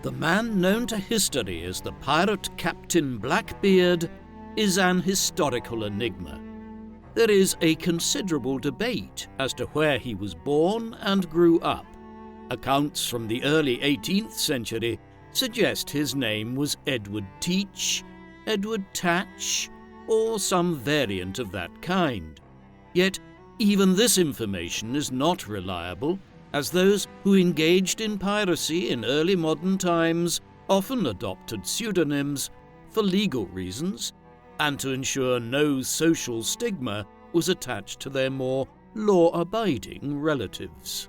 The man known to history as the pirate Captain Blackbeard is an historical enigma. There is a considerable debate as to where he was born and grew up. Accounts from the early 18th century suggest his name was Edward Teach, Edward Thatch, or some variant of that kind. Yet, even this information is not reliable, as those who engaged in piracy in early modern times often adopted pseudonyms for legal reasons and to ensure no social stigma was attached to their more law-abiding relatives.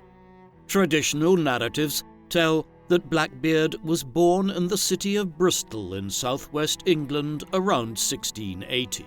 Traditional narratives tell that Blackbeard was born in the city of Bristol in southwest England around 1680.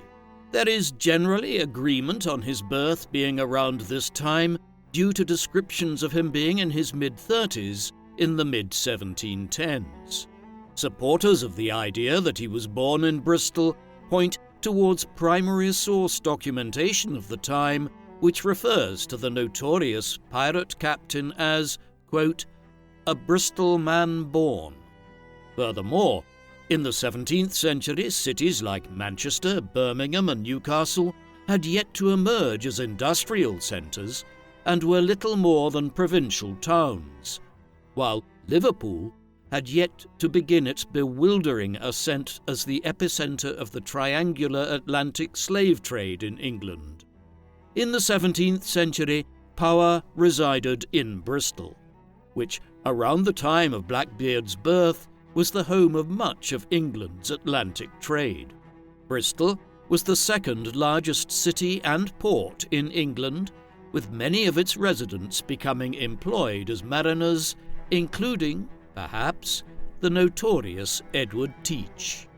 There is generally agreement on his birth being around this time due to descriptions of him being in his mid-30s in the mid-1710s. Supporters of the idea that he was born in Bristol point towards primary source documentation of the time, which refers to the notorious pirate captain as, quote, a Bristol man born. Furthermore, in the 17th century, cities like Manchester, Birmingham and Newcastle had yet to emerge as industrial centres and were little more than provincial towns, while Liverpool had yet to begin its bewildering ascent as the epicentre of the triangular Atlantic slave trade in England. In the 17th century, power resided in Bristol, which, around the time of Blackbeard's birth, was the home of much of England's Atlantic trade. Bristol was the second largest city and port in England, with many of its residents becoming employed as mariners, including, perhaps, the notorious Edward Teach.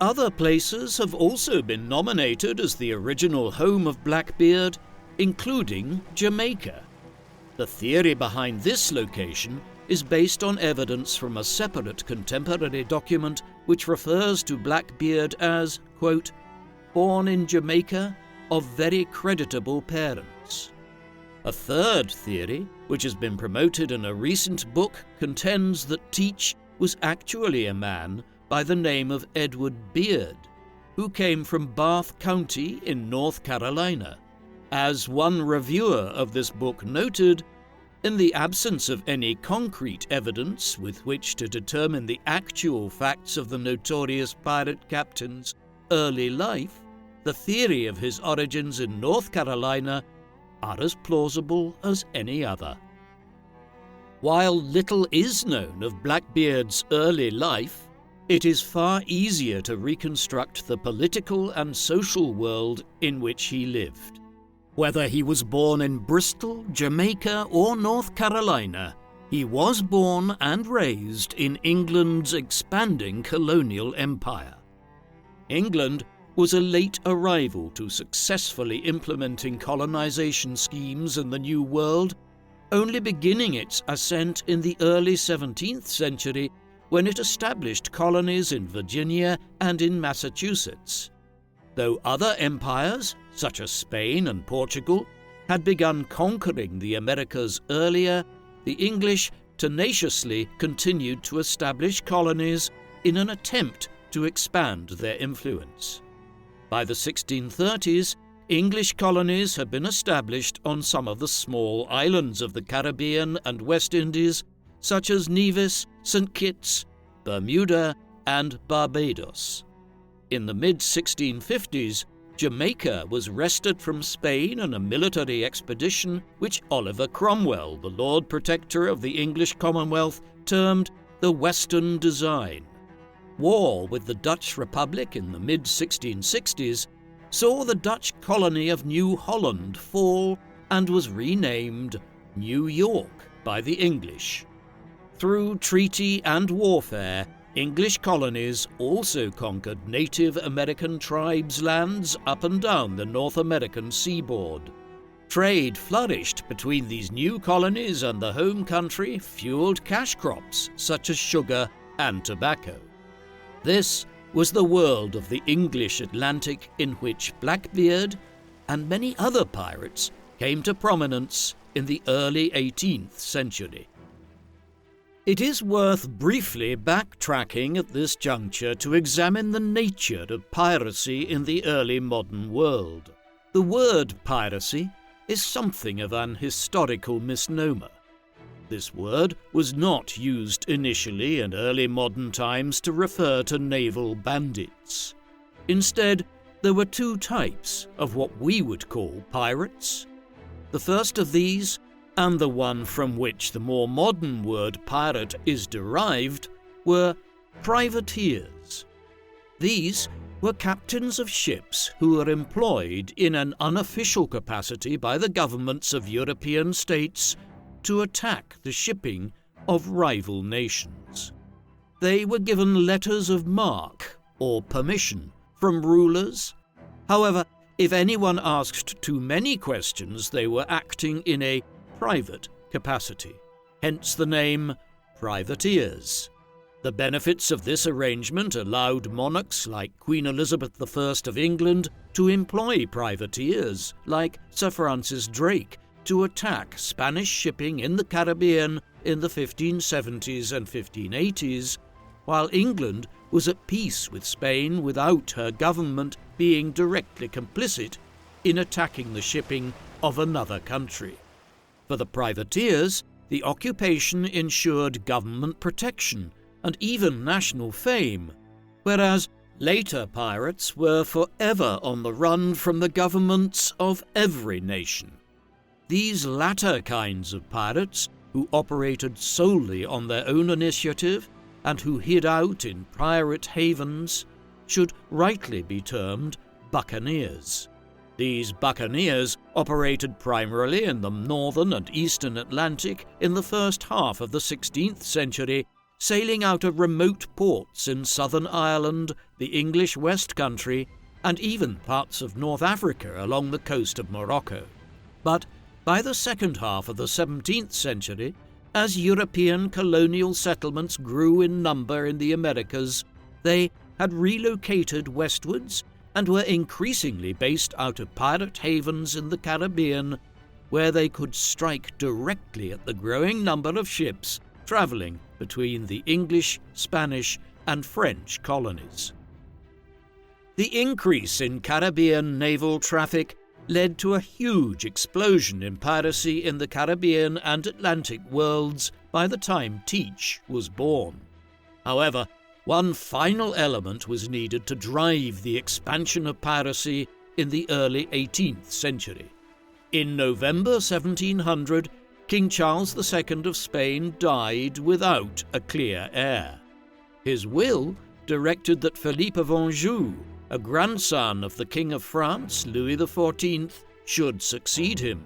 Other places have also been nominated as the original home of Blackbeard, including Jamaica. The theory behind this location is based on evidence from a separate contemporary document which refers to Blackbeard as, quote, born in Jamaica of very creditable parents. A third theory, which has been promoted in a recent book, contends that Teach was actually a man by the name of Edward Beard, who came from Bath County in North Carolina. As one reviewer of this book noted, in the absence of any concrete evidence with which to determine the actual facts of the notorious pirate captain's early life, the theory of his origins in North Carolina are as plausible as any other. While little is known of Blackbeard's early life, it is far easier to reconstruct the political and social world in which he lived. Whether he was born in Bristol, Jamaica, or North Carolina, he was born and raised in England's expanding colonial empire. England was a late arrival to successfully implementing colonization schemes in the New World, only beginning its ascent in the early 17th century when it established colonies in Virginia and in Massachusetts. Though other empires, such as Spain and Portugal, had begun conquering the Americas earlier, the English tenaciously continued to establish colonies in an attempt to expand their influence. By the 1630s, English colonies had been established on some of the small islands of the Caribbean and West Indies, such as Nevis, St. Kitts, Bermuda, and Barbados. In the mid-1650s, Jamaica was wrested from Spain in a military expedition which Oliver Cromwell, the Lord Protector of the English Commonwealth, termed the Western Design. War with the Dutch Republic in the mid-1660s saw the Dutch colony of New Holland fall and was renamed New York by the English. Through treaty and warfare, English colonies also conquered Native American tribes' lands up and down the North American seaboard. Trade flourished between these new colonies and the home country, fueled cash crops such as sugar and tobacco. This was the world of the English Atlantic in which Blackbeard and many other pirates came to prominence in the early 18th century. It is worth briefly backtracking at this juncture to examine the nature of piracy in the early modern world. The word piracy is something of an historical misnomer. This word was not used initially in early modern times to refer to naval bandits. Instead, there were two types of what we would call pirates. The first of these, and the one from which the more modern word pirate is derived, were privateers. These were captains of ships who were employed in an unofficial capacity by the governments of European states to attack the shipping of rival nations. They were given letters of marque, or permission, from rulers. However, if anyone asked too many questions, they were acting in a private capacity, hence the name privateers. The benefits of this arrangement allowed monarchs like Queen Elizabeth I of England to employ privateers like Sir Francis Drake to attack Spanish shipping in the Caribbean in the 1570s and 1580s, while England was at peace with Spain without her government being directly complicit in attacking the shipping of another country. For the privateers, the occupation ensured government protection and even national fame, whereas later pirates were forever on the run from the governments of every nation. These latter kinds of pirates, who operated solely on their own initiative and who hid out in pirate havens, should rightly be termed buccaneers. These buccaneers operated primarily in the northern and eastern Atlantic in the first half of the 16th century, sailing out of remote ports in southern Ireland, the English West Country, and even parts of North Africa along the coast of Morocco. But by the second half of the 17th century, as European colonial settlements grew in number in the Americas, they had relocated westwards and were increasingly based out of pirate havens in the Caribbean, where they could strike directly at the growing number of ships travelling between the English, Spanish, and French colonies. The increase in Caribbean naval traffic led to a huge explosion in piracy in the Caribbean and Atlantic worlds by the time Teach was born. However, one final element was needed to drive the expansion of piracy in the early 18th century. In November 1700, King Charles II of Spain died without a clear heir. His will directed that Philippe of Anjou, a grandson of the King of France, Louis XIV, should succeed him.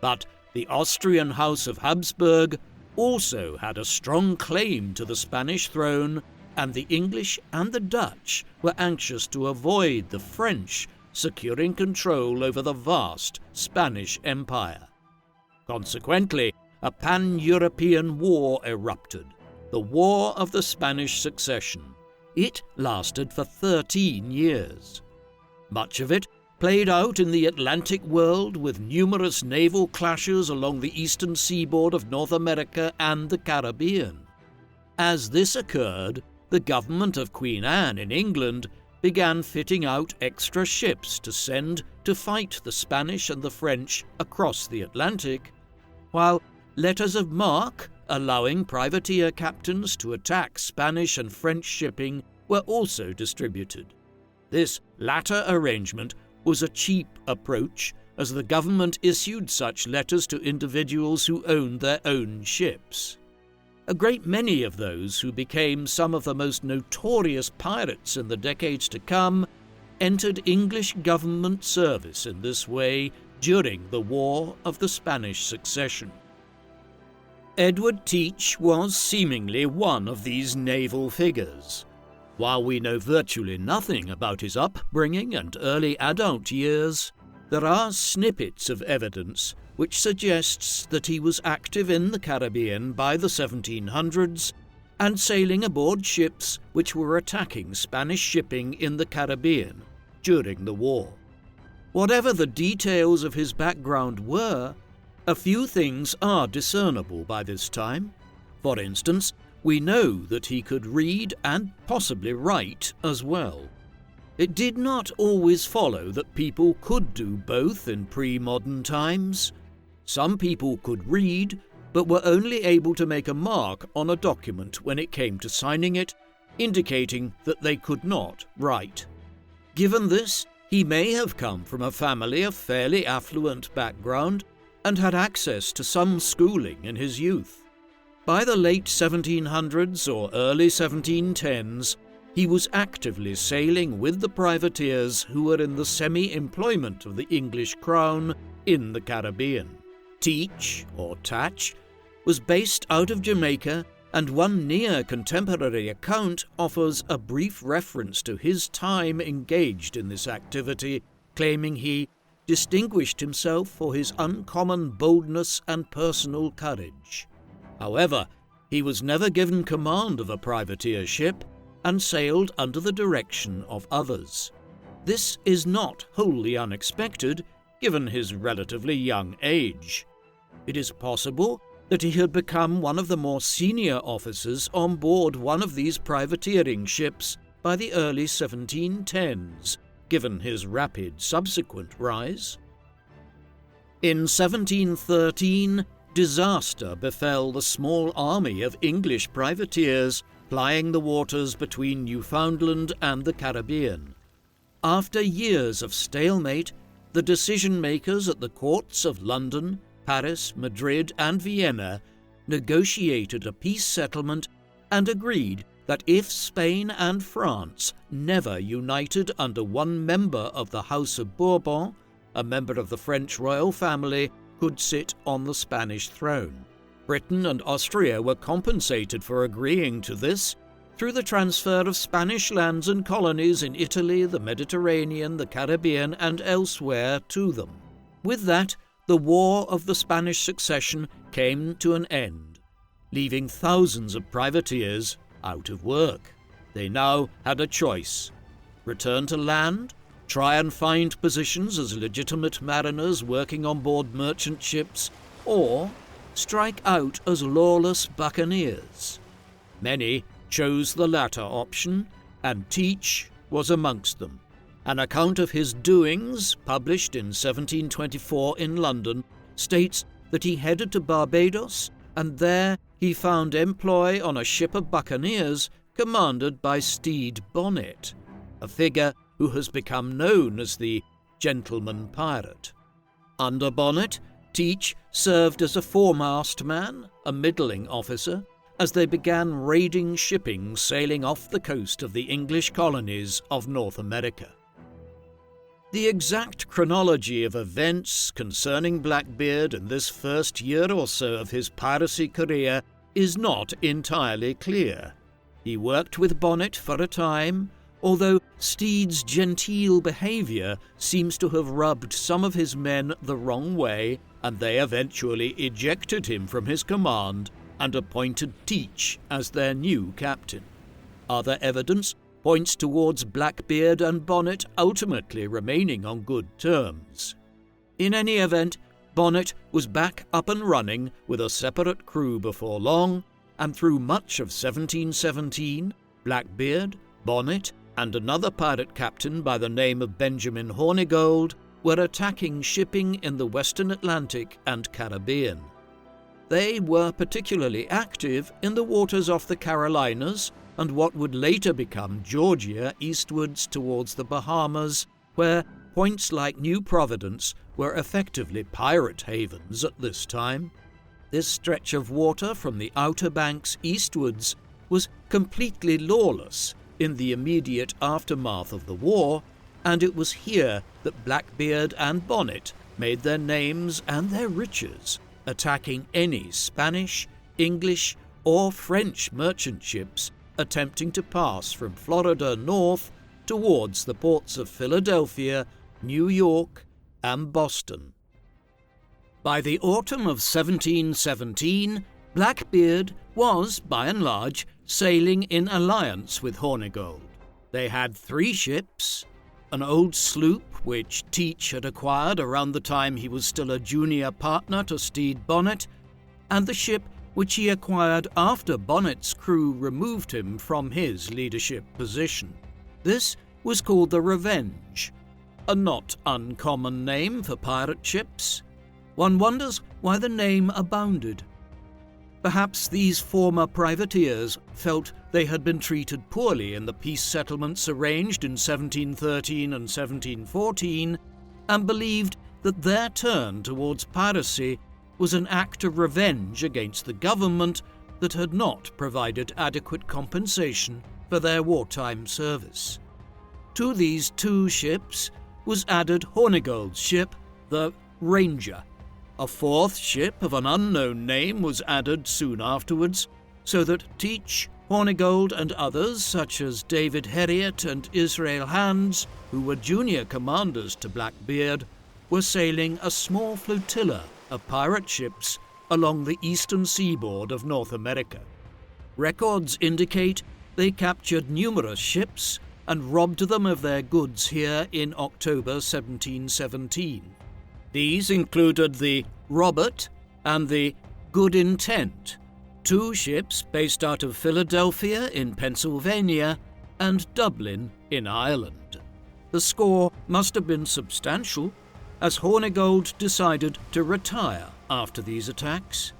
But the Austrian House of Habsburg also had a strong claim to the Spanish throne, and the English and the Dutch were anxious to avoid the French securing control over the vast Spanish Empire. Consequently, a pan-European war erupted, the War of the Spanish Succession. It lasted for 13 years. Much of it played out in the Atlantic world with numerous naval clashes along the eastern seaboard of North America and the Caribbean. As this occurred, the government of Queen Anne in England began fitting out extra ships to send to fight the Spanish and the French across the Atlantic, while letters of marque allowing privateer captains to attack Spanish and French shipping were also distributed. This latter arrangement was a cheap approach, as the government issued such letters to individuals who owned their own ships. A great many of those who became some of the most notorious pirates in the decades to come entered English government service in this way during the War of the Spanish Succession. Edward Teach was seemingly one of these naval figures. While we know virtually nothing about his upbringing and early adult years, there are snippets of evidence which suggests that he was active in the Caribbean by the 1700s and sailing aboard ships which were attacking Spanish shipping in the Caribbean during the war. Whatever the details of his background were, a few things are discernible by this time. For instance, we know that he could read and possibly write as well. It did not always follow that people could do both in pre-modern times. Some people could read, but were only able to make a mark on a document when it came to signing it, indicating that they could not write. Given this, he may have come from a family of fairly affluent background and had access to some schooling in his youth. By the late 1700s or early 1710s, he was actively sailing with the privateers who were in the semi-employment of the English crown in the Caribbean. Teach, or Thatch, was based out of Jamaica, and one near-contemporary account offers a brief reference to his time engaged in this activity, claiming he distinguished himself for his uncommon boldness and personal courage. However, he was never given command of a privateer ship and sailed under the direction of others. This is not wholly unexpected, given his relatively young age. It is possible that he had become one of the more senior officers on board one of these privateering ships by the early 1710s, given his rapid subsequent rise. In 1713, disaster befell the small army of English privateers plying the waters between Newfoundland and the Caribbean. After years of stalemate, the decision-makers at the courts of London, Paris, Madrid, and Vienna negotiated a peace settlement and agreed that if Spain and France never united under one member of the House of Bourbon, a member of the French royal family could sit on the Spanish throne. Britain and Austria were compensated for agreeing to this through the transfer of Spanish lands and colonies in Italy, the Mediterranean, the Caribbean, and elsewhere to them. With that, the War of the Spanish Succession came to an end, leaving thousands of privateers out of work. They now had a choice: return to land, try and find positions as legitimate mariners working on board merchant ships, or strike out as lawless buccaneers. Many chose the latter option, and Teach was amongst them. An account of his doings, published in 1724 in London, states that he headed to Barbados, and there he found employ on a ship of buccaneers commanded by Stede Bonnet, a figure who has become known as the gentleman pirate. Under Bonnet, Teach served as a foremast man, a middling officer, as they began raiding shipping sailing off the coast of the English colonies of North America. The exact chronology of events concerning Blackbeard in this first year or so of his piracy career is not entirely clear. He worked with Bonnet for a time, although Stede's genteel behaviour seems to have rubbed some of his men the wrong way, and they eventually ejected him from his command and appointed Teach as their new captain. Other evidence points towards Blackbeard and Bonnet ultimately remaining on good terms. In any event, Bonnet was back up and running with a separate crew before long, and through much of 1717, Blackbeard, Bonnet, and another pirate captain by the name of Benjamin Hornigold were attacking shipping in the Western Atlantic and Caribbean. They were particularly active in the waters off the Carolinas and what would later become Georgia eastwards towards the Bahamas, where points like New Providence were effectively pirate havens at this time. This stretch of water from the Outer Banks eastwards was completely lawless in the immediate aftermath of the war, and it was here that Blackbeard and Bonnet made their names and their riches, attacking any Spanish, English, or French merchant ships attempting to pass from Florida north towards the ports of Philadelphia, New York, and Boston. By the autumn of 1717, Blackbeard was, by and large, sailing in alliance with Hornigold. They had 3 ships: an old sloop which Teach had acquired around the time he was still a junior partner to Stede Bonnet, and the ship which he acquired after Bonnet's crew removed him from his leadership position. This was called the Revenge, a not uncommon name for pirate ships. One wonders why the name abounded. Perhaps these former privateers felt they had been treated poorly in the peace settlements arranged in 1713 and 1714, and believed that their turn towards piracy was an act of revenge against the government that had not provided adequate compensation for their wartime service. To these two ships was added Hornigold's ship, the Ranger. A fourth ship of an unknown name was added soon afterwards, so that Teach, Hornigold, and others, such as David Heriot and Israel Hands, who were junior commanders to Blackbeard, were sailing a small flotilla of pirate ships along the eastern seaboard of North America. Records indicate they captured numerous ships and robbed them of their goods here in October 1717. These included the Robert and the Good Intent, two ships based out of Philadelphia in Pennsylvania and Dublin in Ireland. The score must have been substantial, as Hornigold decided to retire after these attacks.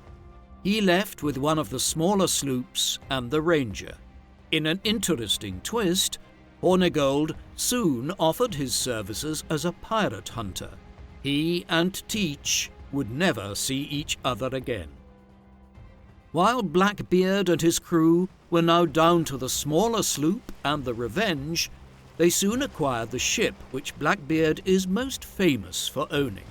He left with one of the smaller sloops and the Ranger. In an interesting twist, Hornigold soon offered his services as a pirate hunter. He and Teach would never see each other again. While Blackbeard and his crew were now down to the smaller sloop and the Revenge, they soon acquired the ship which Blackbeard is most famous for owning.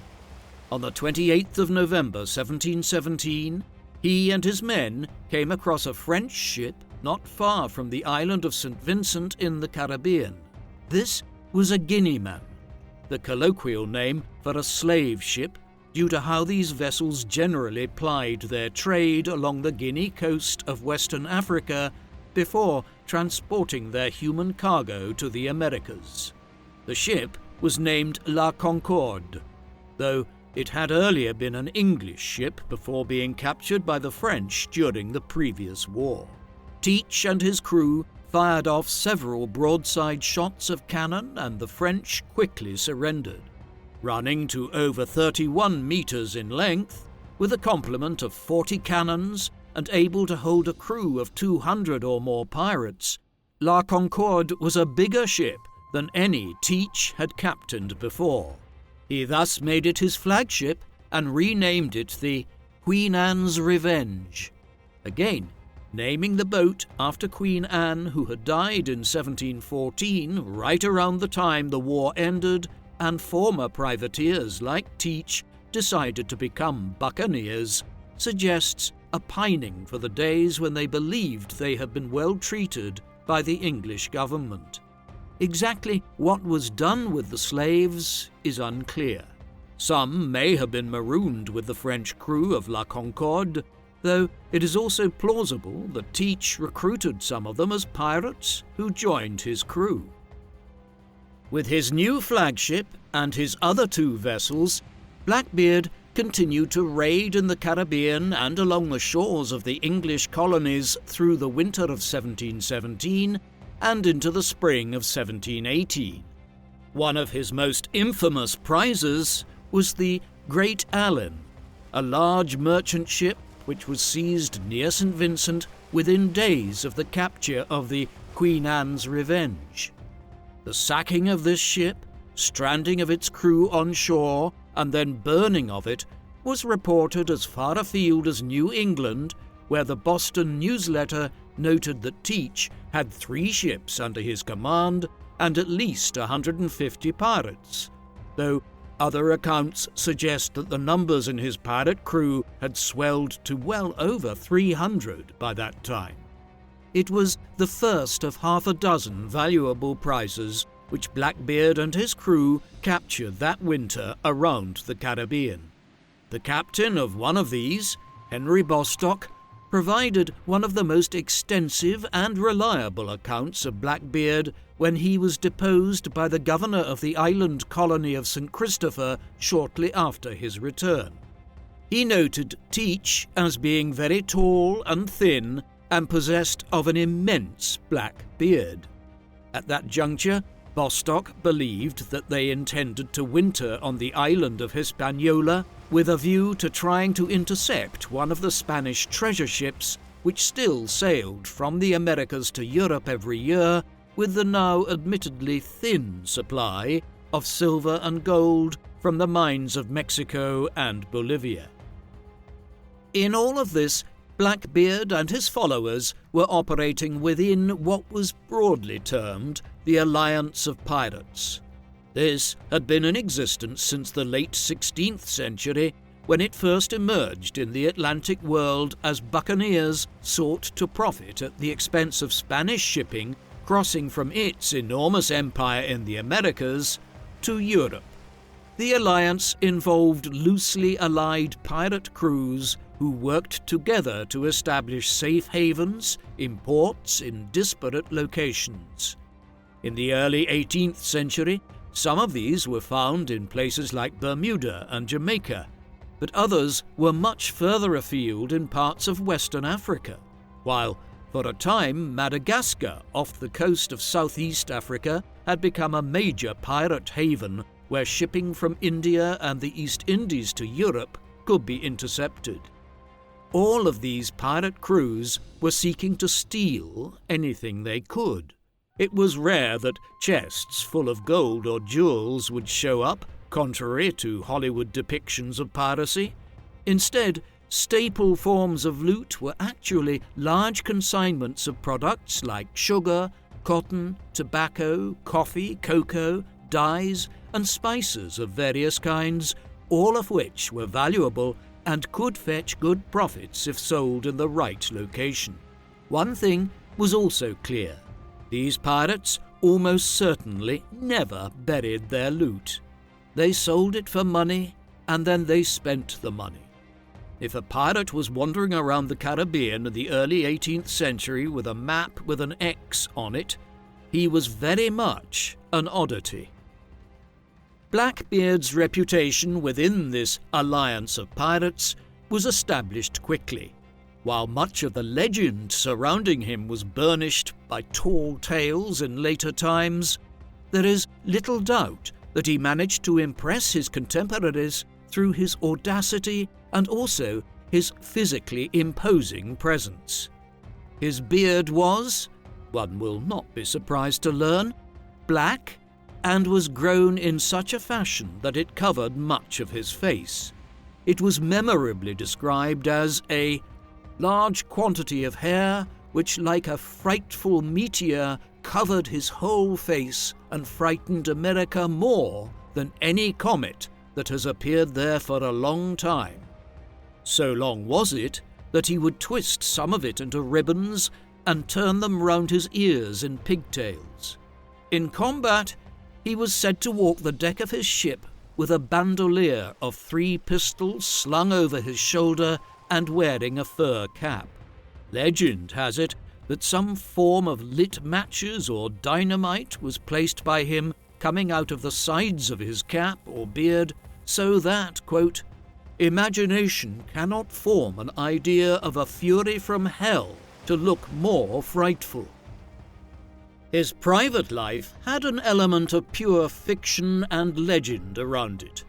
On the 28th of November 1717, he and his men came across a French ship not far from the island of St. Vincent in the Caribbean. This was a Guineaman, the colloquial name for a slave ship, due to how these vessels generally plied their trade along the Guinea coast of Western Africa before transporting their human cargo to the Americas. The ship was named La Concorde, though it had earlier been an English ship before being captured by the French during the previous war. Teach and his crew fired off several broadside shots of cannon, and the French quickly surrendered. Running to over 31 meters in length, with a complement of 40 cannons and able to hold a crew of 200 or more pirates, La Concorde was a bigger ship than any Teach had captained before. He thus made it his flagship and renamed it the Queen Anne's Revenge, again naming the boat after Queen Anne, who had died in 1714, right around the time the war ended and former privateers like Teach decided to become buccaneers, suggests a pining for the days when they believed they had been well treated by the English government. Exactly what was done with the slaves is unclear. Some may have been marooned with the French crew of La Concorde, though it is also plausible that Teach recruited some of them as pirates who joined his crew. With his new flagship and his other two vessels, Blackbeard continued to raid in the Caribbean and along the shores of the English colonies through the winter of 1717 and into the spring of 1718. One of his most infamous prizes was the Great Allen, a large merchant ship which was seized near St. Vincent within days of the capture of the Queen Anne's Revenge. The sacking of this ship, stranding of its crew on shore, and then burning of it was reported as far afield as New England, where the Boston Newsletter noted that Teach had 3 ships under his command and at least 150 pirates, though other accounts suggest that the numbers in his pirate crew had swelled to well over 300 by that time. It was the first of half a dozen valuable prizes which Blackbeard and his crew captured that winter around the Caribbean. The captain of one of these, Henry Bostock, provided one of the most extensive and reliable accounts of Blackbeard when he was deposed by the governor of the island colony of St. Christopher shortly after his return. He noted Teach as being very tall and thin and possessed of an immense black beard. At that juncture, Bostock believed that they intended to winter on the island of Hispaniola with a view to trying to intercept one of the Spanish treasure ships which still sailed from the Americas to Europe every year with the now admittedly thin supply of silver and gold from the mines of Mexico and Bolivia. In all of this, Blackbeard and his followers were operating within what was broadly termed the Alliance of Pirates. This had been in existence since the late 16th century, when it first emerged in the Atlantic world as buccaneers sought to profit at the expense of Spanish shipping crossing from its enormous empire in the Americas to Europe. The alliance involved loosely allied pirate crews who worked together to establish safe havens in ports in disparate locations. In the early 18th century, some of these were found in places like Bermuda and Jamaica, but others were much further afield in parts of Western Africa, while, for a time, Madagascar, off the coast of Southeast Africa, had become a major pirate haven where shipping from India and the East Indies to Europe could be intercepted. All of these pirate crews were seeking to steal anything they could. It was rare that chests full of gold or jewels would show up, contrary to Hollywood depictions of piracy. Instead, staple forms of loot were actually large consignments of products like sugar, cotton, tobacco, coffee, cocoa, dyes, and spices of various kinds, all of which were valuable and could fetch good profits if sold in the right location. One thing was also clear: these pirates almost certainly never buried their loot. They sold it for money, and then they spent the money. If a pirate was wandering around the Caribbean in the early 18th century with a map with an X on it, he was very much an oddity. Blackbeard's reputation within this alliance of pirates was established quickly. While much of the legend surrounding him was burnished by tall tales in later times, there is little doubt that he managed to impress his contemporaries through his audacity and also his physically imposing presence. His beard was, one will not be surprised to learn, black, and was grown in such a fashion that it covered much of his face. It was memorably described as a large quantity of hair which, like a frightful meteor, covered his whole face and frightened America more than any comet that has appeared there for a long time. So long was it that he would twist some of it into ribbons and turn them round his ears in pigtails. In combat, he was said to walk the deck of his ship with a bandolier of 3 pistols slung over his shoulder and wearing a fur cap. Legend has it that some form of lit matches or dynamite was placed by him coming out of the sides of his cap or beard, so that, quote, imagination cannot form an idea of a fury from hell to look more frightful. His private life had an element of pure fiction and legend around it.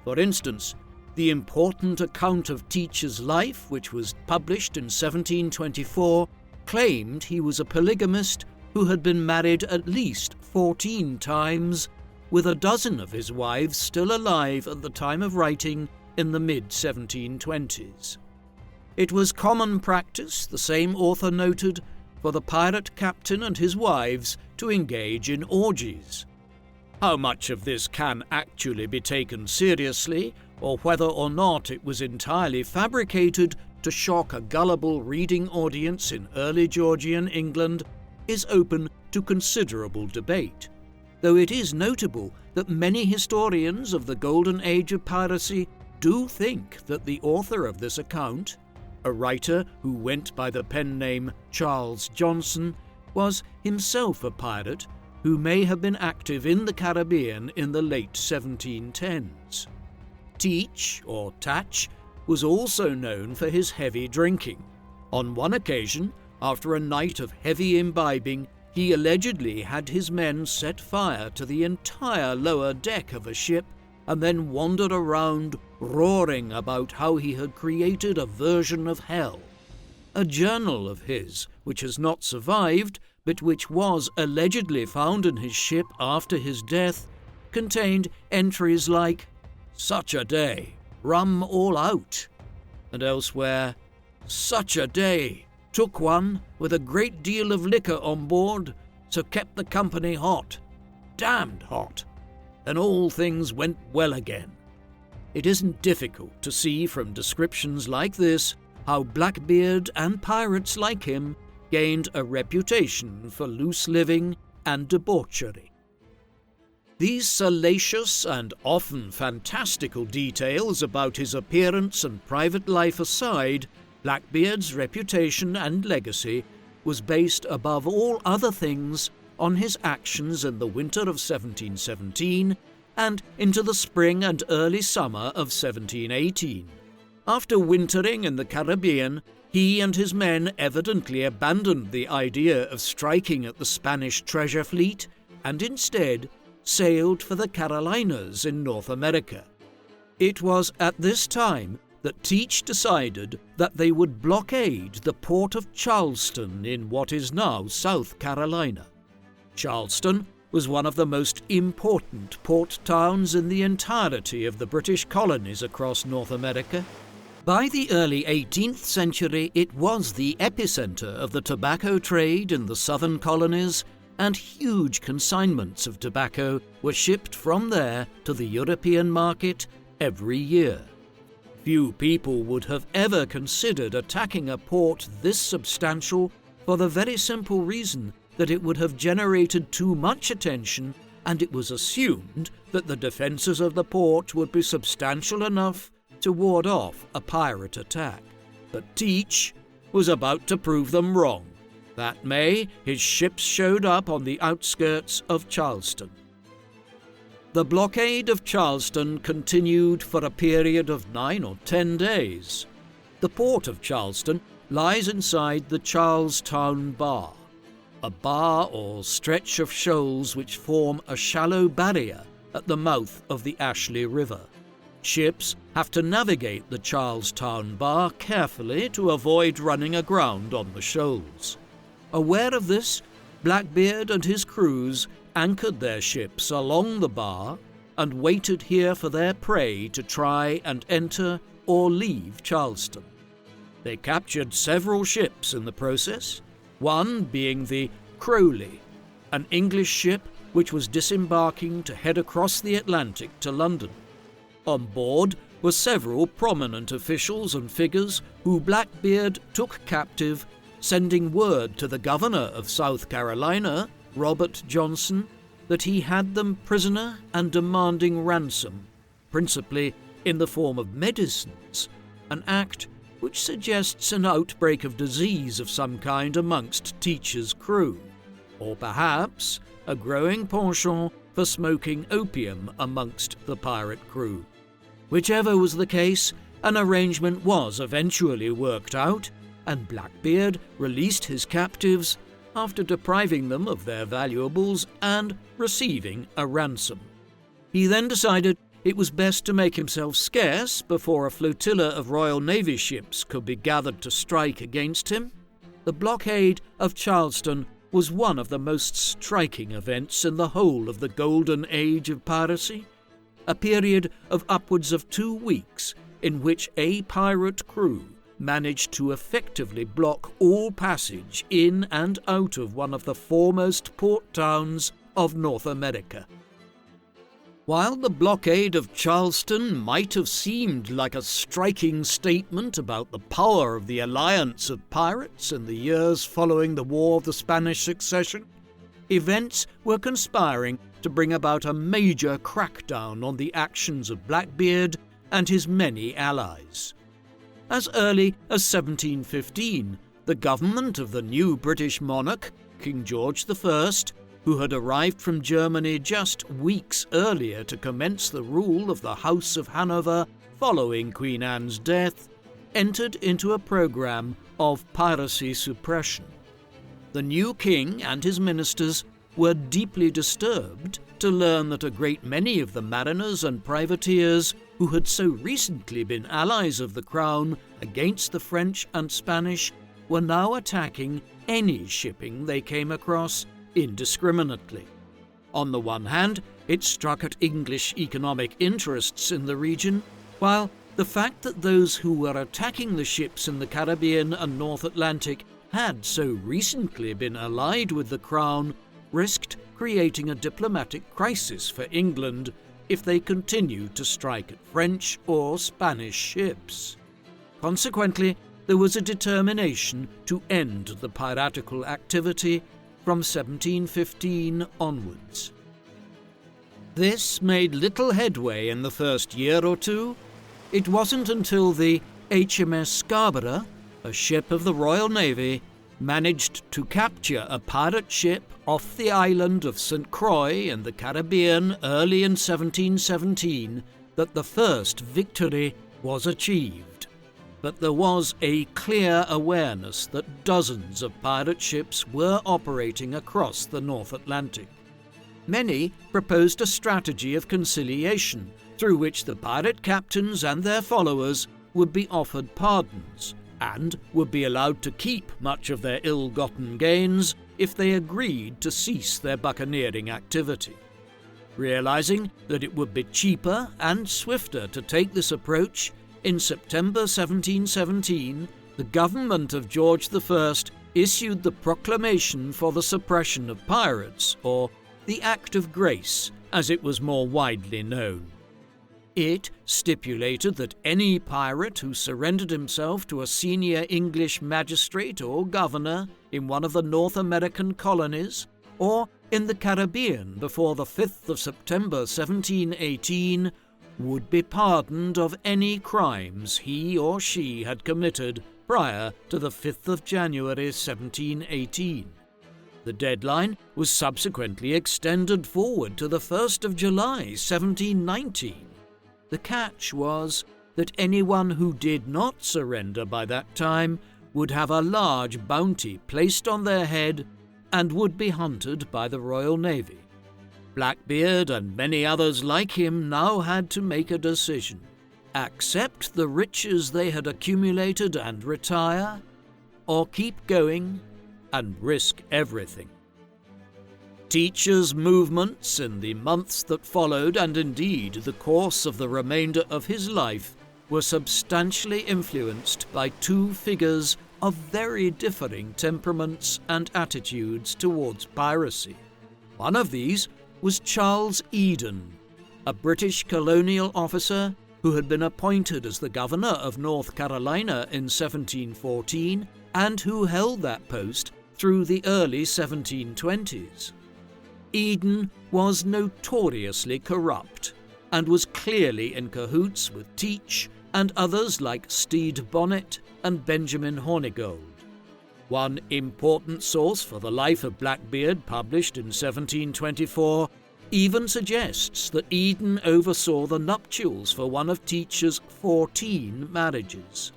For instance, the important account of Teach's life, which was published in 1724, claimed he was a polygamist who had been married at least 14 times, with a dozen of his wives still alive at the time of writing in the mid-1720s. It was common practice, the same author noted, for the pirate captain and his wives to engage in orgies. How much of this can actually be taken seriously, or whether or not it was entirely fabricated to shock a gullible reading audience in early Georgian England, is open to considerable debate, though it is notable that many historians of the golden age of piracy do think that the author of this account, a writer who went by the pen name Charles Johnson, was himself a pirate who may have been active in the Caribbean in the late 1710s. Teach, or Thatch, was also known for his heavy drinking. On one occasion, after a night of heavy imbibing, he allegedly had his men set fire to the entire lower deck of a ship and then wandered around roaring about how he had created a version of hell. A journal of his, which has not survived, but which was allegedly found in his ship after his death, contained entries like, "Such a day, rum all out," and elsewhere, "Such a day, took one with a great deal of liquor on board, so kept the company hot, damned hot, and all things went well again." It isn't difficult to see from descriptions like this how Blackbeard and pirates like him gained a reputation for loose living and debauchery. These salacious and often fantastical details about his appearance and private life aside, Blackbeard's reputation and legacy was based above all other things on his actions in the winter of 1717 and into the spring and early summer of 1718. After wintering in the Caribbean, he and his men evidently abandoned the idea of striking at the Spanish treasure fleet and instead sailed for the Carolinas in North America. It was at this time that Teach decided that they would blockade the port of Charleston in what is now South Carolina. Charleston was one of the most important port towns in the entirety of the British colonies across North America. By the early 18th century, it was the epicenter of the tobacco trade in the southern colonies, and huge consignments of tobacco were shipped from there to the European market every year. Few people would have ever considered attacking a port this substantial for the very simple reason that it would have generated too much attention, and it was assumed that the defences of the port would be substantial enough to ward off a pirate attack. But Teach was about to prove them wrong. That May, his ships showed up on the outskirts of Charleston. The blockade of Charleston continued for a period of 9 or 10 days. The port of Charleston lies inside the Charlestown Bar, a bar or stretch of shoals which form a shallow barrier at the mouth of the Ashley River. Ships have to navigate the Charlestown Bar carefully to avoid running aground on the shoals. Aware of this, Blackbeard and his crews anchored their ships along the bar and waited here for their prey to try and enter or leave Charleston. They captured several ships in the process, one being the Crowley, an English ship which was disembarking to head across the Atlantic to London. On board were several prominent officials and figures who Blackbeard took captive, sending word to the governor of South Carolina, Robert Johnson, that he had them prisoner and demanding ransom, principally in the form of medicines, an act which suggests an outbreak of disease of some kind amongst Teach's crew, or perhaps a growing penchant for smoking opium amongst the pirate crew. Whichever was the case, an arrangement was eventually worked out, and Blackbeard released his captives after depriving them of their valuables and receiving a ransom. He then decided it was best to make himself scarce before a flotilla of Royal Navy ships could be gathered to strike against him. The blockade of Charleston was one of the most striking events in the whole of the golden age of piracy, a period of upwards of 2 weeks in which a pirate crew managed to effectively block all passage in and out of one of the foremost port towns of North America. While the blockade of Charleston might have seemed like a striking statement about the power of the alliance of pirates in the years following the War of the Spanish Succession, events were conspiring to bring about a major crackdown on the actions of Blackbeard and his many allies. As early as 1715, the government of the new British monarch, King George I, who had arrived from Germany just weeks earlier to commence the rule of the House of Hanover, following Queen Anne's death, entered into a program of piracy suppression. The new king and his ministers were deeply disturbed to learn that a great many of the mariners and privateers who had so recently been allies of the crown against the French and Spanish were now attacking any shipping they came across indiscriminately. On the one hand, it struck at English economic interests in the region, while the fact that those who were attacking the ships in the Caribbean and North Atlantic had so recently been allied with the crown risked creating a diplomatic crisis for England if they continued to strike at French or Spanish ships. Consequently, there was a determination to end the piratical activity from 1715 onwards. This made little headway in the first year or two. It wasn't until the HMS Scarborough, a ship of the Royal Navy, managed to capture a pirate ship off the island of St. Croix in the Caribbean early in 1717 that the first victory was achieved. But there was a clear awareness that dozens of pirate ships were operating across the North Atlantic. Many proposed a strategy of conciliation through which the pirate captains and their followers would be offered pardons and would be allowed to keep much of their ill-gotten gains if they agreed to cease their buccaneering activity. Realizing that it would be cheaper and swifter to take this approach, in September 1717, the government of George I issued the Proclamation for the Suppression of Pirates, or the Act of Grace, as it was more widely known. It stipulated that any pirate who surrendered himself to a senior English magistrate or governor in one of the North American colonies, or in the Caribbean before the 5th of September 1718, would be pardoned of any crimes he or she had committed prior to the 5th of January 1718. The deadline was subsequently extended forward to the 1st of July 1719. The catch was that anyone who did not surrender by that time would have a large bounty placed on their head and would be hunted by the Royal Navy. Blackbeard and many others like him now had to make a decision: accept the riches they had accumulated and retire, or keep going and risk everything. Teach's movements in the months that followed, and indeed the course of the remainder of his life, were substantially influenced by two figures of very differing temperaments and attitudes towards piracy. One of these was Charles Eden, a British colonial officer who had been appointed as the governor of North Carolina in 1714 and who held that post through the early 1720s. Eden was notoriously corrupt and was clearly in cahoots with Teach and others like Stede Bonnet and Benjamin Hornigold. One important source for the life of Blackbeard, published in 1724, even suggests that Eden oversaw the nuptials for one of Teach's 14 marriages.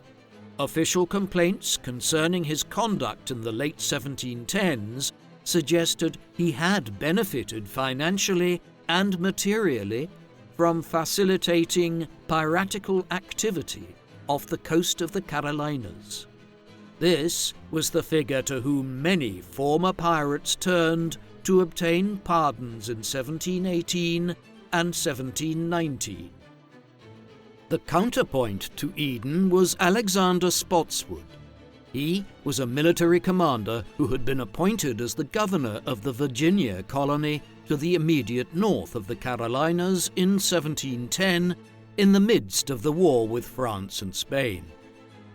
Official complaints concerning his conduct in the late 1710s suggested he had benefited financially and materially from facilitating piratical activity off the coast of the Carolinas. This was the figure to whom many former pirates turned to obtain pardons in 1718 and 1719. The counterpoint to Eden was Alexander Spotswood. He was a military commander who had been appointed as the governor of the Virginia colony to the immediate north of the Carolinas in 1710, in the midst of the war with France and Spain.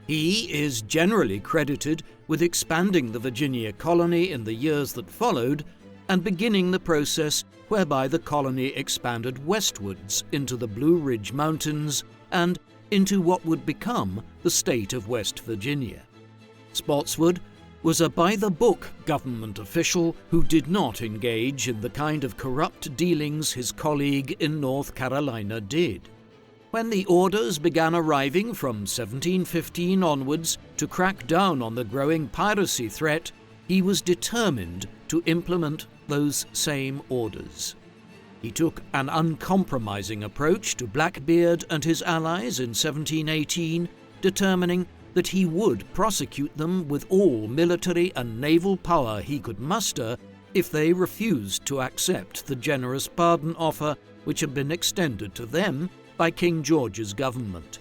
He is generally credited with expanding the Virginia colony in the years that followed and beginning the process whereby the colony expanded westwards into the Blue Ridge Mountains and into what would become the state of West Virginia. Spotswood was a by-the-book government official who did not engage in the kind of corrupt dealings his colleague in North Carolina did. When the orders began arriving from 1715 onwards to crack down on the growing piracy threat, he was determined to implement those same orders. He took an uncompromising approach to Blackbeard and his allies in 1718, determining that he would prosecute them with all military and naval power he could muster if they refused to accept the generous pardon offer which had been extended to them by King George's government.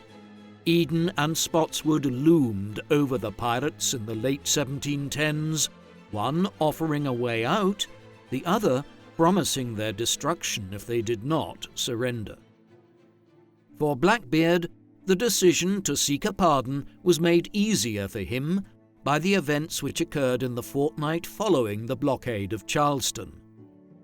Eden and Spotswood loomed over the pirates in the late 1710s, one offering a way out, the other promising their destruction if they did not surrender. For Blackbeard, the decision to seek a pardon was made easier for him by the events which occurred in the fortnight following the blockade of Charleston.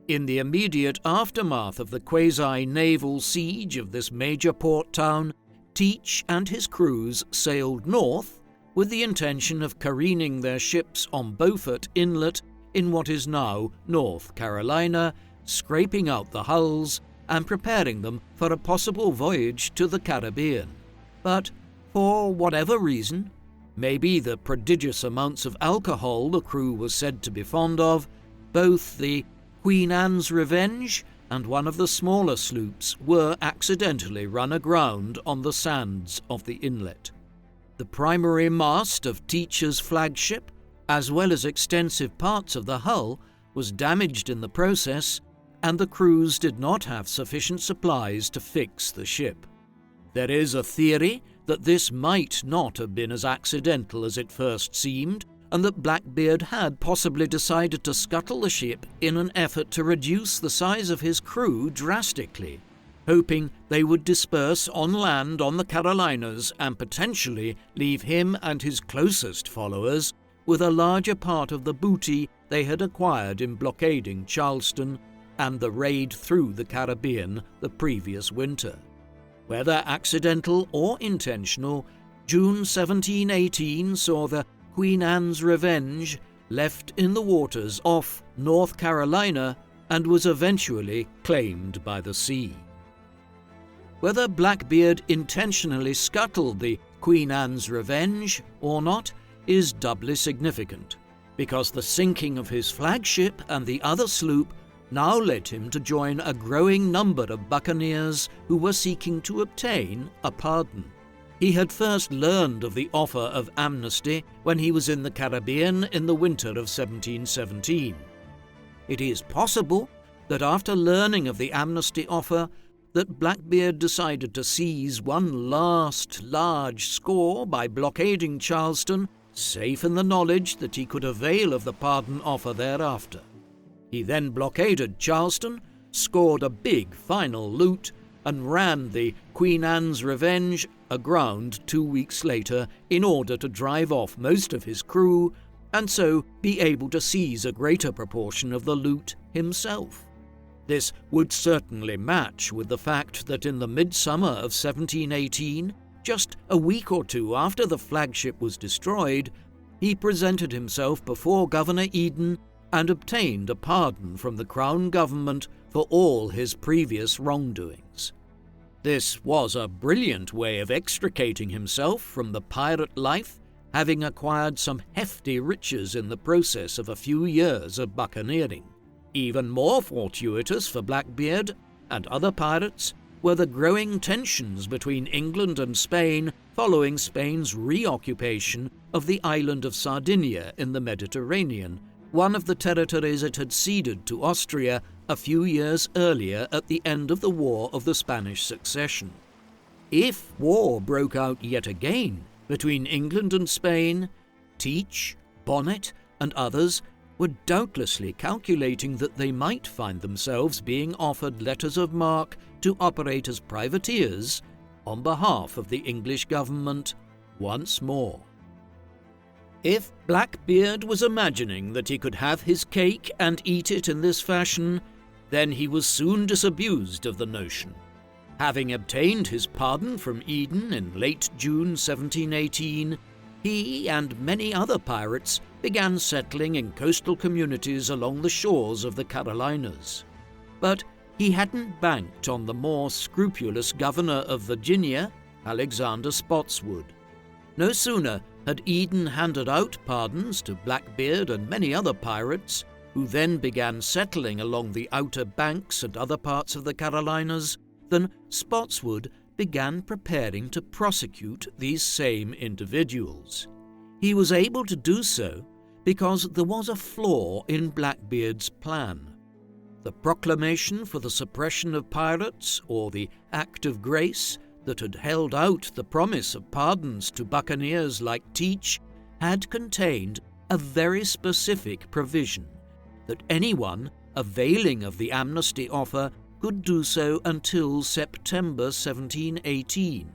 In the immediate aftermath of the quasi-naval siege of this major port town, Teach and his crews sailed north with the intention of careening their ships on Beaufort Inlet in what is now North Carolina, scraping out the hulls and preparing them for a possible voyage to the Caribbean. But for whatever reason, maybe the prodigious amounts of alcohol the crew was said to be fond of, both the Queen Anne's Revenge and one of the smaller sloops were accidentally run aground on the sands of the inlet. The primary mast of Teach's flagship, as well as extensive parts of the hull, was damaged in the process, and the crews did not have sufficient supplies to fix the ship. There is a theory that this might not have been as accidental as it first seemed, and that Blackbeard had possibly decided to scuttle the ship in an effort to reduce the size of his crew drastically, hoping they would disperse on land on the Carolinas and potentially leave him and his closest followers with a larger part of the booty they had acquired in blockading Charleston and the raid through the Caribbean the previous winter. Whether accidental or intentional, June 1718 saw the Queen Anne's Revenge left in the waters off North Carolina and was eventually claimed by the sea. Whether Blackbeard intentionally scuttled the Queen Anne's Revenge or not is doubly significant, because the sinking of his flagship and the other sloop now led him to join a growing number of buccaneers who were seeking to obtain a pardon. He had first learned of the offer of amnesty when he was in the Caribbean in the winter of 1717. It is possible that after learning of the amnesty offer, that Blackbeard decided to seize one last large score by blockading Charleston, safe in the knowledge that he could avail of the pardon offer thereafter. He then blockaded Charleston, scored a big final loot, and ran the Queen Anne's Revenge aground 2 weeks later in order to drive off most of his crew and so be able to seize a greater proportion of the loot himself. This would certainly match with the fact that in the midsummer of 1718, just a week or two after the flagship was destroyed, he presented himself before Governor Eden and obtained a pardon from the Crown government for all his previous wrongdoings. This was a brilliant way of extricating himself from the pirate life, having acquired some hefty riches in the process of a few years of buccaneering. Even more fortuitous for Blackbeard and other pirates were the growing tensions between England and Spain following Spain's reoccupation of the island of Sardinia in the Mediterranean, one of the territories it had ceded to Austria a few years earlier at the end of the War of the Spanish Succession. If war broke out yet again between England and Spain, Teach, Bonnet, and others were doubtlessly calculating that they might find themselves being offered letters of marque to operate as privateers on behalf of the English government once more. If Blackbeard was imagining that he could have his cake and eat it in this fashion, then he was soon disabused of the notion. Having obtained his pardon from Eden in late June 1718, he and many other pirates began settling in coastal communities along the shores of the Carolinas. But he hadn't banked on the more scrupulous governor of Virginia, Alexander Spotswood. No sooner had Eden handed out pardons to Blackbeard and many other pirates, who then began settling along the Outer Banks and other parts of the Carolinas, than Spotswood began preparing to prosecute these same individuals. He was able to do so because there was a flaw in Blackbeard's plan. The proclamation for the suppression of pirates, or the Act of Grace, that had held out the promise of pardons to buccaneers like Teach, had contained a very specific provision that anyone availing of the amnesty offer could do so until September 1718,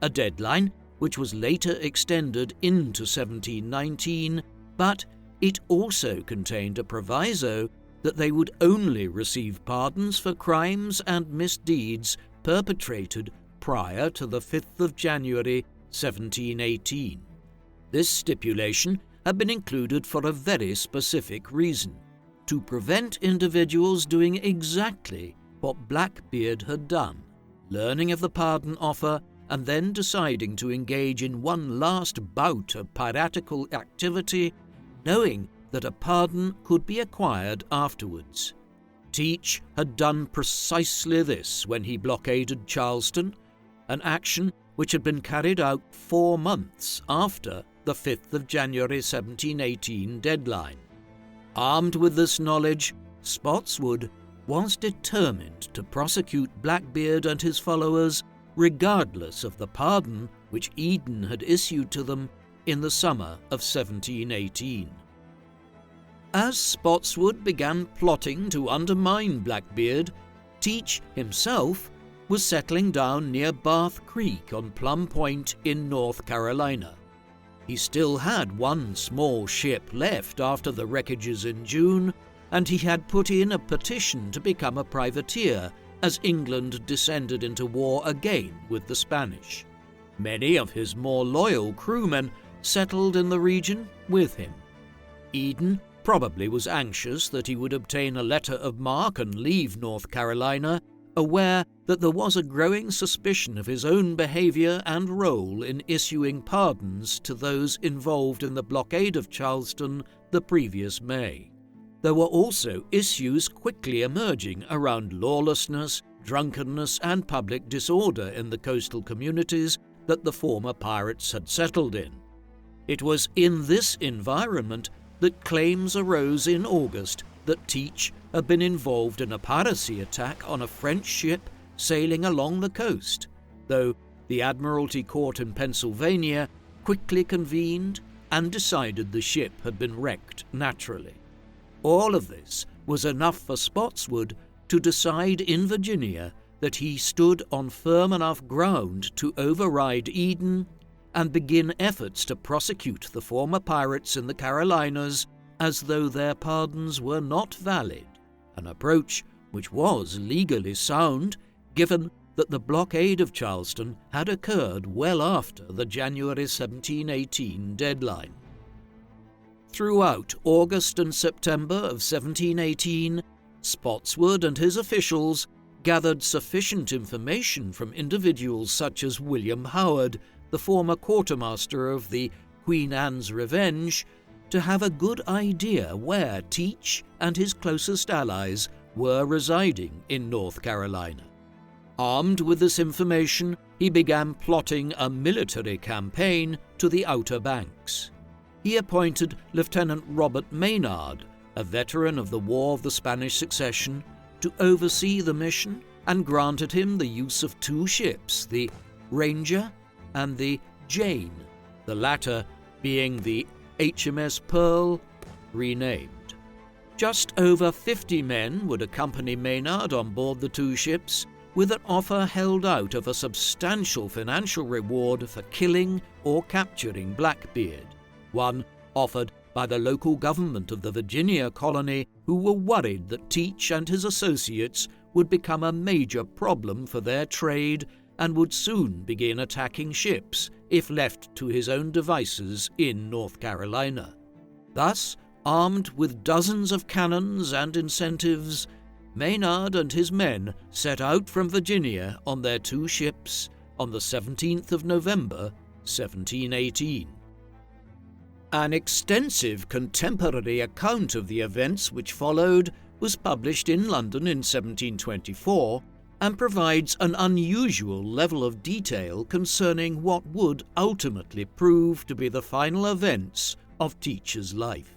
a deadline which was later extended into 1719, but it also contained a proviso that they would only receive pardons for crimes and misdeeds perpetrated prior to the 5th of January 1718. This stipulation had been included for a very specific reason: to prevent individuals doing exactly what Blackbeard had done, learning of the pardon offer and then deciding to engage in one last bout of piratical activity, knowing that a pardon could be acquired afterwards. Teach had done precisely this when he blockaded Charleston, an action which had been carried out 4 months after the 5th of January 1718 deadline. Armed with this knowledge, Spotswood was determined to prosecute Blackbeard and his followers regardless of the pardon which Eden had issued to them in the summer of 1718. As Spotswood began plotting to undermine Blackbeard, Teach himself was settling down near Bath Creek on Plum Point in North Carolina. He still had one small ship left after the wreckages in June, and he had put in a petition to become a privateer as England descended into war again with the Spanish. Many of his more loyal crewmen settled in the region with him. Eden probably was anxious that he would obtain a letter of marque and leave North Carolina, aware that there was a growing suspicion of his own behavior and role in issuing pardons to those involved in the blockade of Charleston the previous May. There were also issues quickly emerging around lawlessness, drunkenness, and public disorder in the coastal communities that the former pirates had settled in. It was in this environment that claims arose in August that Teach had been involved in a piracy attack on a French ship sailing along the coast, though the Admiralty Court in Pennsylvania quickly convened and decided the ship had been wrecked naturally. All of this was enough for Spotswood to decide in Virginia that he stood on firm enough ground to override Eden and begin efforts to prosecute the former pirates in the Carolinas as though their pardons were not valid, an approach which was legally sound given that the blockade of Charleston had occurred well after the January 1718 deadline. Throughout August and September of 1718, Spotswood and his officials gathered sufficient information from individuals such as William Howard, the former quartermaster of the Queen Anne's Revenge, to have a good idea where Teach and his closest allies were residing in North Carolina. Armed with this information, he began plotting a military campaign to the Outer Banks. He appointed Lieutenant Robert Maynard, a veteran of the War of the Spanish Succession, to oversee the mission and granted him the use of 2 ships, the Ranger and the Jane, the latter being the HMS Pearl, renamed. Just over 50 men would accompany Maynard on board the 2 ships, with an offer held out of a substantial financial reward for killing or capturing Blackbeard, one offered by the local government of the Virginia colony, who were worried that Teach and his associates would become a major problem for their trade and would soon begin attacking ships if left to his own devices in North Carolina. Thus, armed with dozens of cannons and incentives, Maynard and his men set out from Virginia on their 2 ships on the 17th of November, 1718. An extensive contemporary account of the events which followed was published in London in 1724 and provides an unusual level of detail concerning what would ultimately prove to be the final events of Teach's life.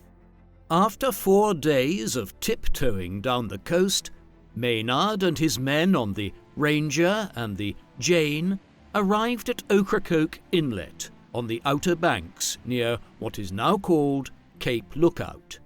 After 4 days of tiptoeing down the coast, Maynard and his men on the Ranger and the Jane arrived at Ocracoke Inlet on the Outer Banks near what is now called Cape Lookout.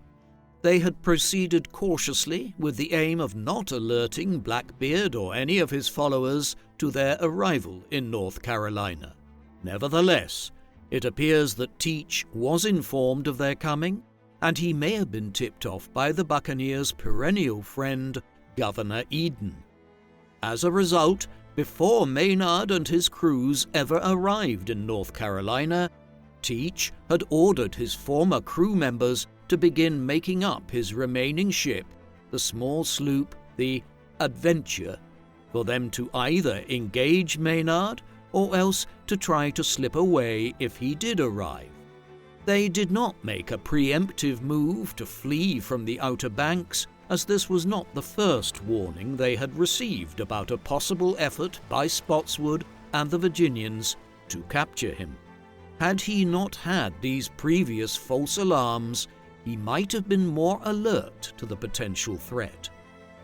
They had proceeded cautiously with the aim of not alerting Blackbeard or any of his followers to their arrival in North Carolina. Nevertheless, it appears that Teach was informed of their coming, and he may have been tipped off by the buccaneers' perennial friend, Governor Eden. As a result, before Maynard and his crews ever arrived in North Carolina, Teach had ordered his former crew members to begin making up his remaining ship, the small sloop, the Adventure, for them to either engage Maynard or else to try to slip away if he did arrive. They did not make a preemptive move to flee from the Outer Banks, as this was not the first warning they had received about a possible effort by Spotswood and the Virginians to capture him. Had he not had these previous false alarms, he might have been more alert to the potential threat.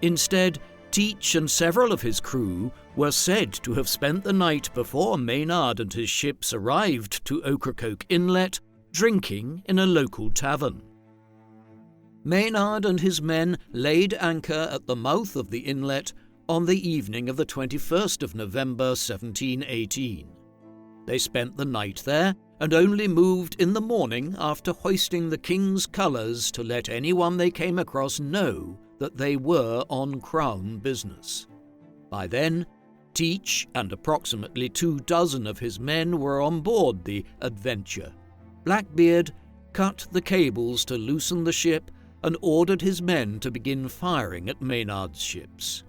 Instead, Teach and several of his crew were said to have spent the night before Maynard and his ships arrived to Ocracoke Inlet, drinking in a local tavern. Maynard and his men laid anchor at the mouth of the inlet on the evening of the 21st of November 1718. They spent the night there and only moved in the morning after hoisting the king's colours to let anyone they came across know that they were on Crown business. By then, Teach and approximately 24 of his men were on board the Adventure. Blackbeard cut the cables to loosen the ship and ordered his men to begin firing at Maynard's ships.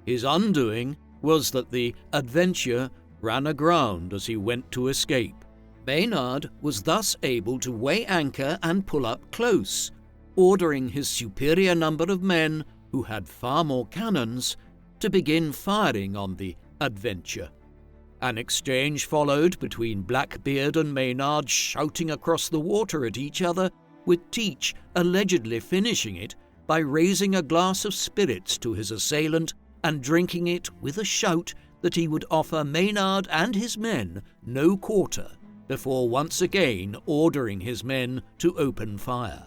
His undoing was that the Adventure ran aground as he went to escape. Maynard was thus able to weigh anchor and pull up close, ordering his superior number of men, who had far more cannons, to begin firing on the Adventure. An exchange followed between Blackbeard and Maynard shouting across the water at each other, with Teach allegedly finishing it by raising a glass of spirits to his assailant and drinking it with a shout that he would offer Maynard and his men no quarter, before once again ordering his men to open fire.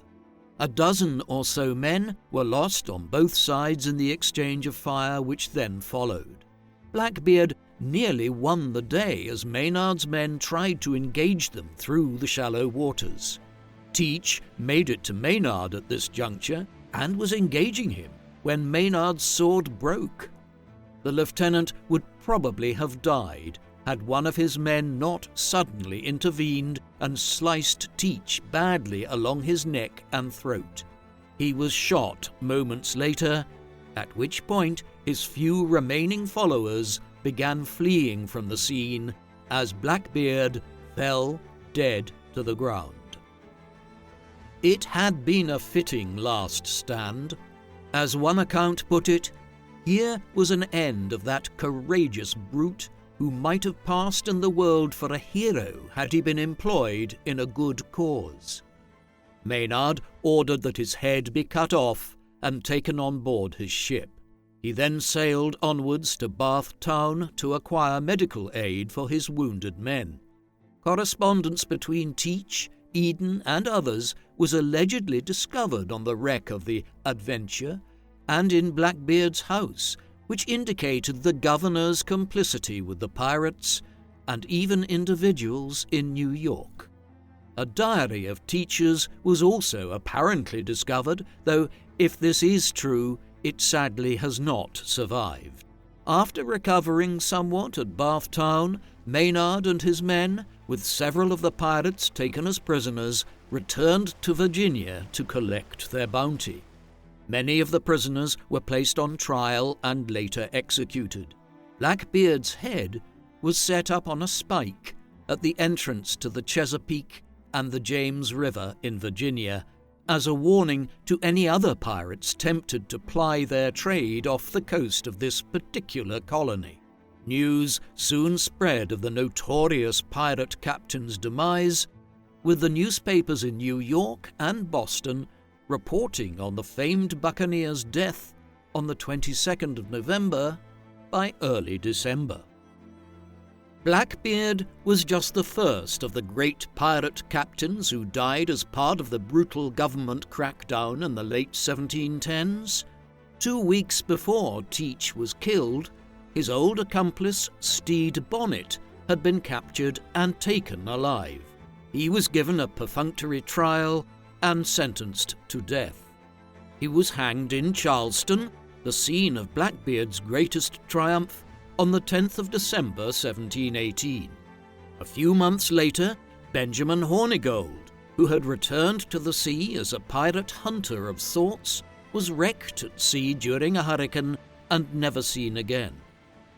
12 or so men were lost on both sides in the exchange of fire which then followed. Blackbeard nearly won the day as Maynard's men tried to engage them through the shallow waters. Teach made it to Maynard at this juncture and was engaging him when Maynard's sword broke. The lieutenant would probably have died had one of his men not suddenly intervened and sliced Teach badly along his neck and throat. He was shot moments later, at which point his few remaining followers began fleeing from the scene as Blackbeard fell dead to the ground. It had been a fitting last stand. As one account put it, here was an end of that courageous brute who might have passed in the world for a hero had he been employed in a good cause. Maynard ordered that his head be cut off and taken on board his ship. He then sailed onwards to Bath Town to acquire medical aid for his wounded men. Correspondence between Teach, Eden, and others was allegedly discovered on the wreck of the Adventure and in Blackbeard's house, which indicated the governor's complicity with the pirates and even individuals in New York. A diary of Teach's was also apparently discovered, though if this is true, it sadly has not survived. After recovering somewhat at Bath Town, Maynard and his men, with several of the pirates taken as prisoners, returned to Virginia to collect their bounty. Many of the prisoners were placed on trial and later executed. Blackbeard's head was set up on a spike at the entrance to the Chesapeake and the James River in Virginia as a warning to any other pirates tempted to ply their trade off the coast of this particular colony. News soon spread of the notorious pirate captain's demise, with the newspapers in New York and Boston reporting on the famed buccaneer's death on the 22nd of November by early December. Blackbeard was just the first of the great pirate captains who died as part of the brutal government crackdown in the late 1710s. 2 weeks before Teach was killed, his old accomplice, Stede Bonnet, had been captured and taken alive. He was given a perfunctory trial and sentenced to death. He was hanged in Charleston, the scene of Blackbeard's greatest triumph, on the 10th of December 1718. A few months later, Benjamin Hornigold, who had returned to the sea as a pirate hunter of sorts, was wrecked at sea during a hurricane and never seen again.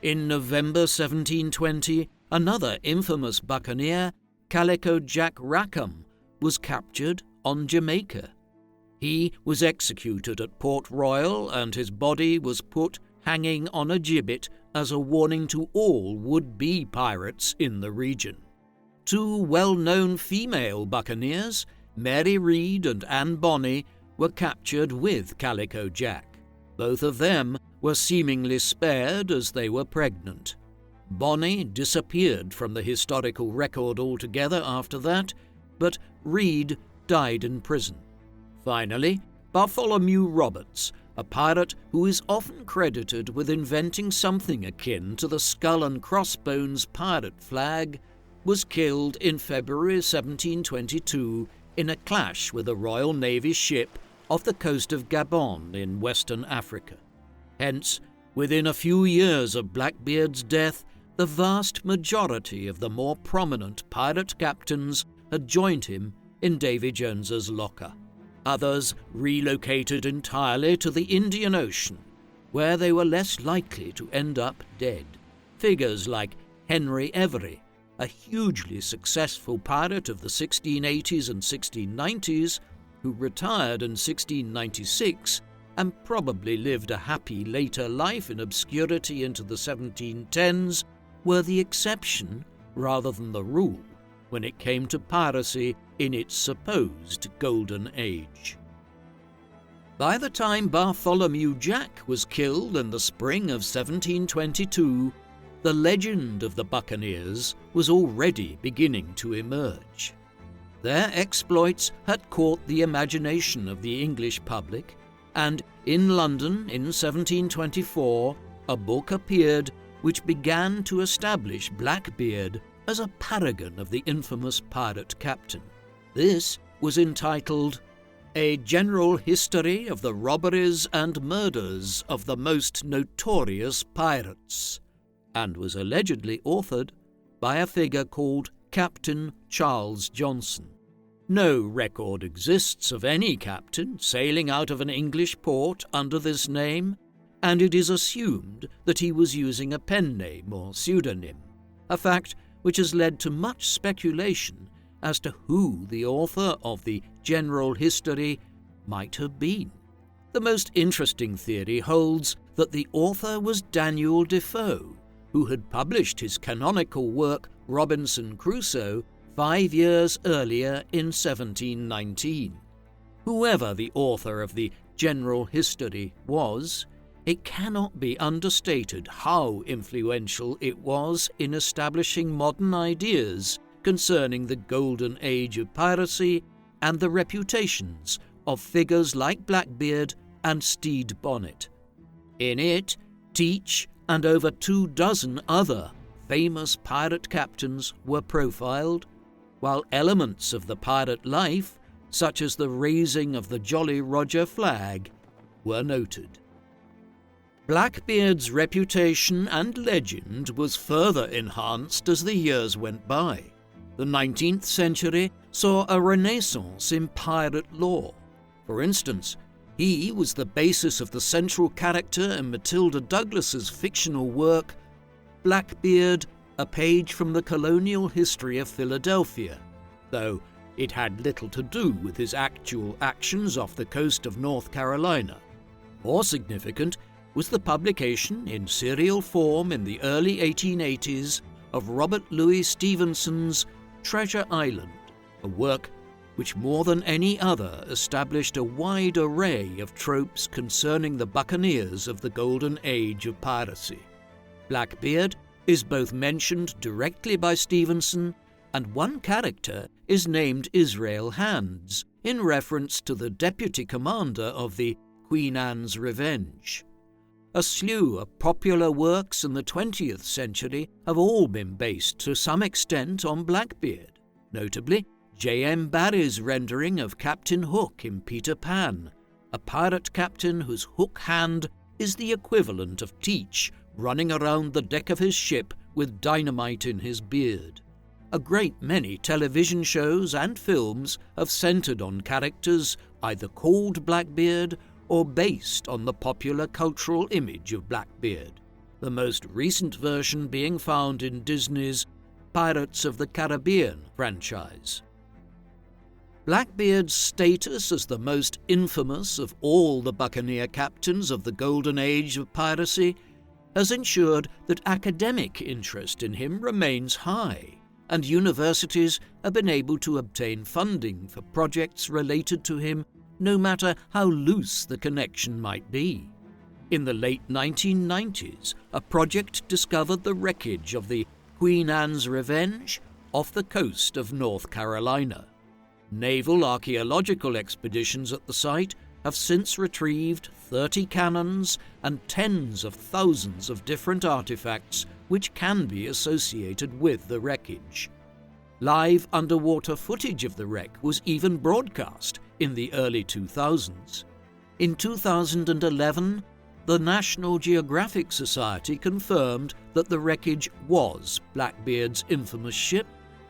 In November 1720, another infamous buccaneer, Calico Jack Rackham, was captured on Jamaica. He was executed at Port Royal and his body was put hanging on a gibbet as a warning to all would-be pirates in the region. 2 well-known female buccaneers, Mary Read and Anne Bonny, were captured with Calico Jack. Both of them were seemingly spared as they were pregnant. Bonny disappeared from the historical record altogether after that, but Read died in prison. Finally, Bartholomew Roberts, a pirate who is often credited with inventing something akin to the skull and crossbones pirate flag, was killed in February 1722 in a clash with a Royal Navy ship off the coast of Gabon in Western Africa. Hence, within a few years of Blackbeard's death, the vast majority of the more prominent pirate captains had joined him in Davy Jones's locker. Others relocated entirely to the Indian Ocean, where they were less likely to end up dead. Figures like Henry Every, a hugely successful pirate of the 1680s and 1690s, who retired in 1696 and probably lived a happy later life in obscurity into the 1710s, were the exception rather than the rule when it came to piracy in its supposed golden age. By the time Bartholomew Jack was killed in the spring of 1722, the legend of the buccaneers was already beginning to emerge. Their exploits had caught the imagination of the English public, and in London in 1724, a book appeared which began to establish Blackbeard as a paragon of the infamous pirate captain. This was entitled A General History of the Robberies and Murders of the Most Notorious Pirates, and was allegedly authored by a figure called Captain Charles Johnson. No record exists of any captain sailing out of an English port under this name, and it is assumed that he was using a pen name or pseudonym, a fact which has led to much speculation as to who the author of the General History might have been. The most interesting theory holds that the author was Daniel Defoe, who had published his canonical work Robinson Crusoe 5 years earlier in 1719. Whoever the author of the General History was, it cannot be understated how influential it was in establishing modern ideas concerning the golden age of piracy and the reputations of figures like Blackbeard and Stede Bonnet. In it, Teach and over 24 other famous pirate captains were profiled, while elements of the pirate life, such as the raising of the Jolly Roger flag, were noted. Blackbeard's reputation and legend was further enhanced as the years went by. The 19th century saw a renaissance in pirate lore. For instance, He was the basis of the central character in Matilda Douglas's fictional work, Blackbeard, A Page from the Colonial History of Philadelphia, though it had little to do with his actual actions off the coast of North Carolina. More significant was the publication in serial form in the early 1880s of Robert Louis Stevenson's Treasure Island, a work which more than any other established a wide array of tropes concerning the buccaneers of the golden age of piracy. Blackbeard is both mentioned directly by Stevenson, and one character is named Israel Hands, in reference to the deputy commander of the Queen Anne's Revenge. A slew of popular works in the 20th century have all been based to some extent on Blackbeard, notably J.M. Barrie's rendering of Captain Hook in Peter Pan, a pirate captain whose hook hand is the equivalent of Teach running around the deck of his ship with dynamite in his beard. A great many television shows and films have centered on characters either called Blackbeard or based on the popular cultural image of Blackbeard, the most recent version being found in Disney's Pirates of the Caribbean franchise. Blackbeard's status as the most infamous of all the buccaneer captains of the golden age of piracy has ensured that academic interest in him remains high, and universities have been able to obtain funding for projects related to him, no matter how loose the connection might be. In the late 1990s, a project discovered the wreckage of the Queen Anne's Revenge off the coast of North Carolina. Naval archaeological expeditions at the site have since retrieved 30 cannons and tens of thousands of different artifacts which can be associated with the wreckage. Live underwater footage of the wreck was even broadcast in the early 2000s. In 2011, the National Geographic Society confirmed that the wreckage was Blackbeard's infamous ship,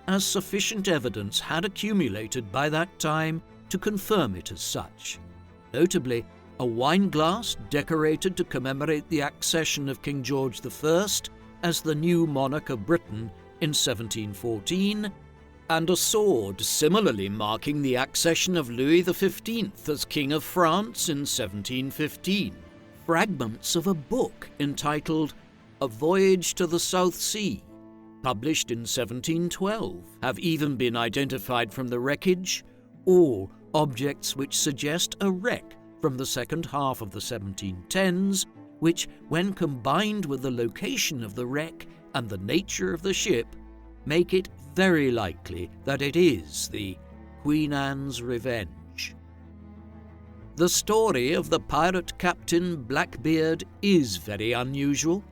as sufficient evidence had accumulated by that time to confirm it as such. Notably, a wine glass decorated to commemorate the accession of King George I as the new monarch of Britain in 1714, and a sword similarly marking the accession of Louis XV as King of France in 1715. Fragments of a book entitled A Voyage to the South Sea, published in 1712, have even been identified from the wreckage, all objects which suggest a wreck from the second half of the 1710s, which, when combined with the location of the wreck and the nature of the ship, make it very likely that it is the Queen Anne's Revenge. The story of the pirate captain Blackbeard is very unusual.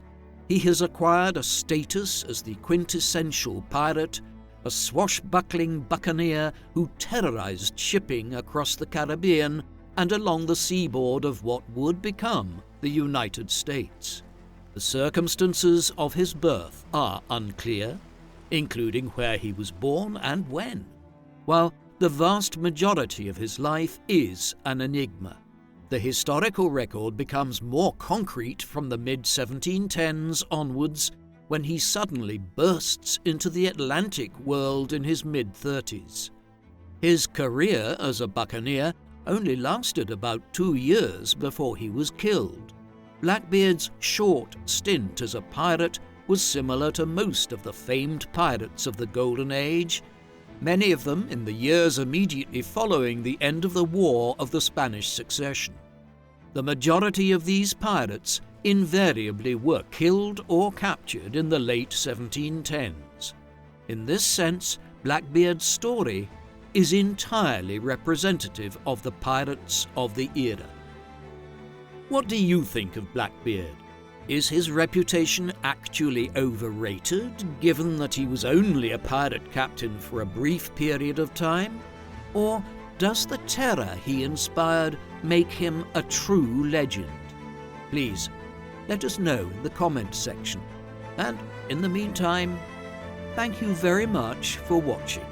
He has acquired a status as the quintessential pirate, a swashbuckling buccaneer who terrorized shipping across the Caribbean and along the seaboard of what would become the United States. The circumstances of his birth are unclear, including where he was born and when, while the vast majority of his life is an enigma. The historical record becomes more concrete from the mid-1710s onwards, when he suddenly bursts into the Atlantic world in his mid-30s. His career as a buccaneer only lasted about 2 years before he was killed. Blackbeard's short stint as a pirate was similar to most of the famed pirates of the Golden Age, many of them in the years immediately following the end of the War of the Spanish Succession. The majority of these pirates invariably were killed or captured in the late 1710s. In this sense, Blackbeard's story is entirely representative of the pirates of the era. What do you think of Blackbeard? Is his reputation actually overrated, given that he was only a pirate captain for a brief period of time? Or does the terror he inspired make him a true legend? Please, let us know in the comments section. And in the meantime, thank you very much for watching.